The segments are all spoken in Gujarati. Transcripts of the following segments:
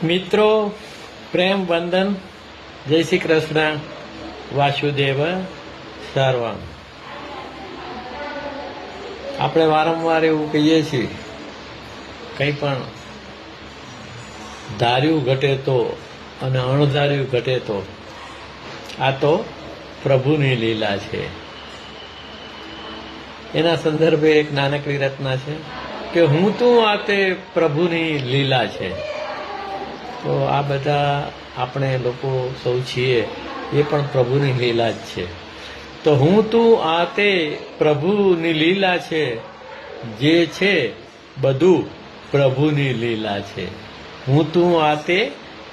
મિત્રો, પ્રેમ વંદન, જય શ્રી કૃષ્ણ, વાસુદેવ સર્વમ. આપણે વારંવાર એવું કહીએ છીએ, કંઈ પણ ધાર્યું ઘટે તો અને અણધાર્યું ઘટે તો આ તો પ્રભુની લીલા છે. એના સંદર્ભે એક નાનકડી રચના છે કે હું તું આ તે પ્રભુની લીલા છે. તો આ બધા આપણે લોકો સૌ છીએ એ પણ પ્રભુની લીલા જ છે. તો હું તું આ તે પ્રભુની લીલા છે, જે છે બધું પ્રભુની લીલા છે. હું તું આ તે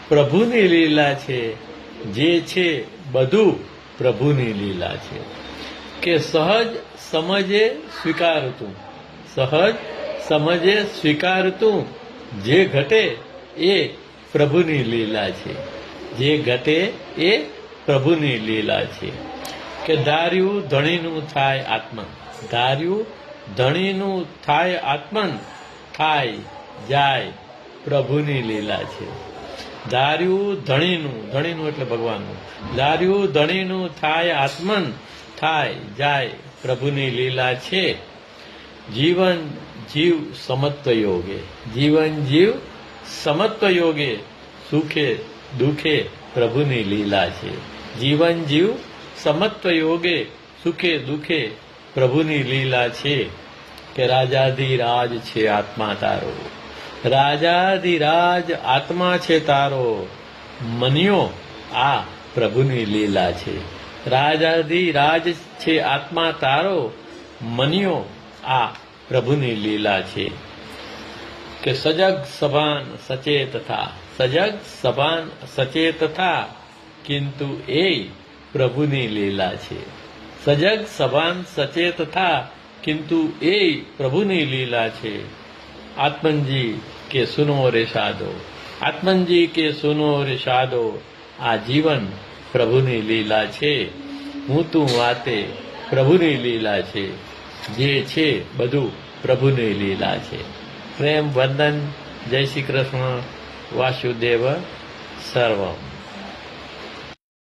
પ્રભુની લીલા છે, જે છે બધું પ્રભુની લીલા છે. કે સહજ સમજે સ્વીકારતું, સહજ સમજે સ્વીકારતું, જે ઘટે એ પ્રભુની લીલા છે, જે ઘટે એ પ્રભુની લીલા છે. કે ધાર્યું ધણીનું થાય આત્મન, ધાર્યું ધણીનું થાય આત્મન, થાય જાય પ્રભુની લીલા છે. ધાર્યું ધણીનું એટલે ભગવાનનું, ધાર્યું ધણીનું થાય આત્મન, થાય જાય પ્રભુની લીલા છે. જીવન જીવ સમત્વ યોગે, જીવન જીવ સમત્વ યોગે, સુખે દુઃખે પ્રભુની લીલા છે. જીવન જીવ સમત્વ યોગે, સુખે દુઃખે પ્રભુની લીલા છે. કે રાજાધિરાજ છે આત્મા તારો, રાજાધિરાજ આત્મા છે તારો, મન્યો આ પ્રભુની લીલા છે. રાજાધિરાજ છે આત્મા તારો, મન્યો આ પ્રભુની લીલા છે. કે સજગ સભાન સચેત થા, સજગ સભાન સચેત થા, કિંતુ એ પ્રભુની લીલા છે. સજગ સભાન સચેત થા, કિંતુ એ પ્રભુની લીલા છે. આત્મનજી કે સુનો રે સાધો, આત્મનજી કે સુનો રે સાધો, આ જીવન પ્રભુની લીલા છે. હું તું વાતે પ્રભુની લીલા છે, જે છે બધું પ્રભુની લીલા છે. પ્રેમ વંદન, જય શ્રી કૃષ્ણ, વાસુદેવ સર્વમ.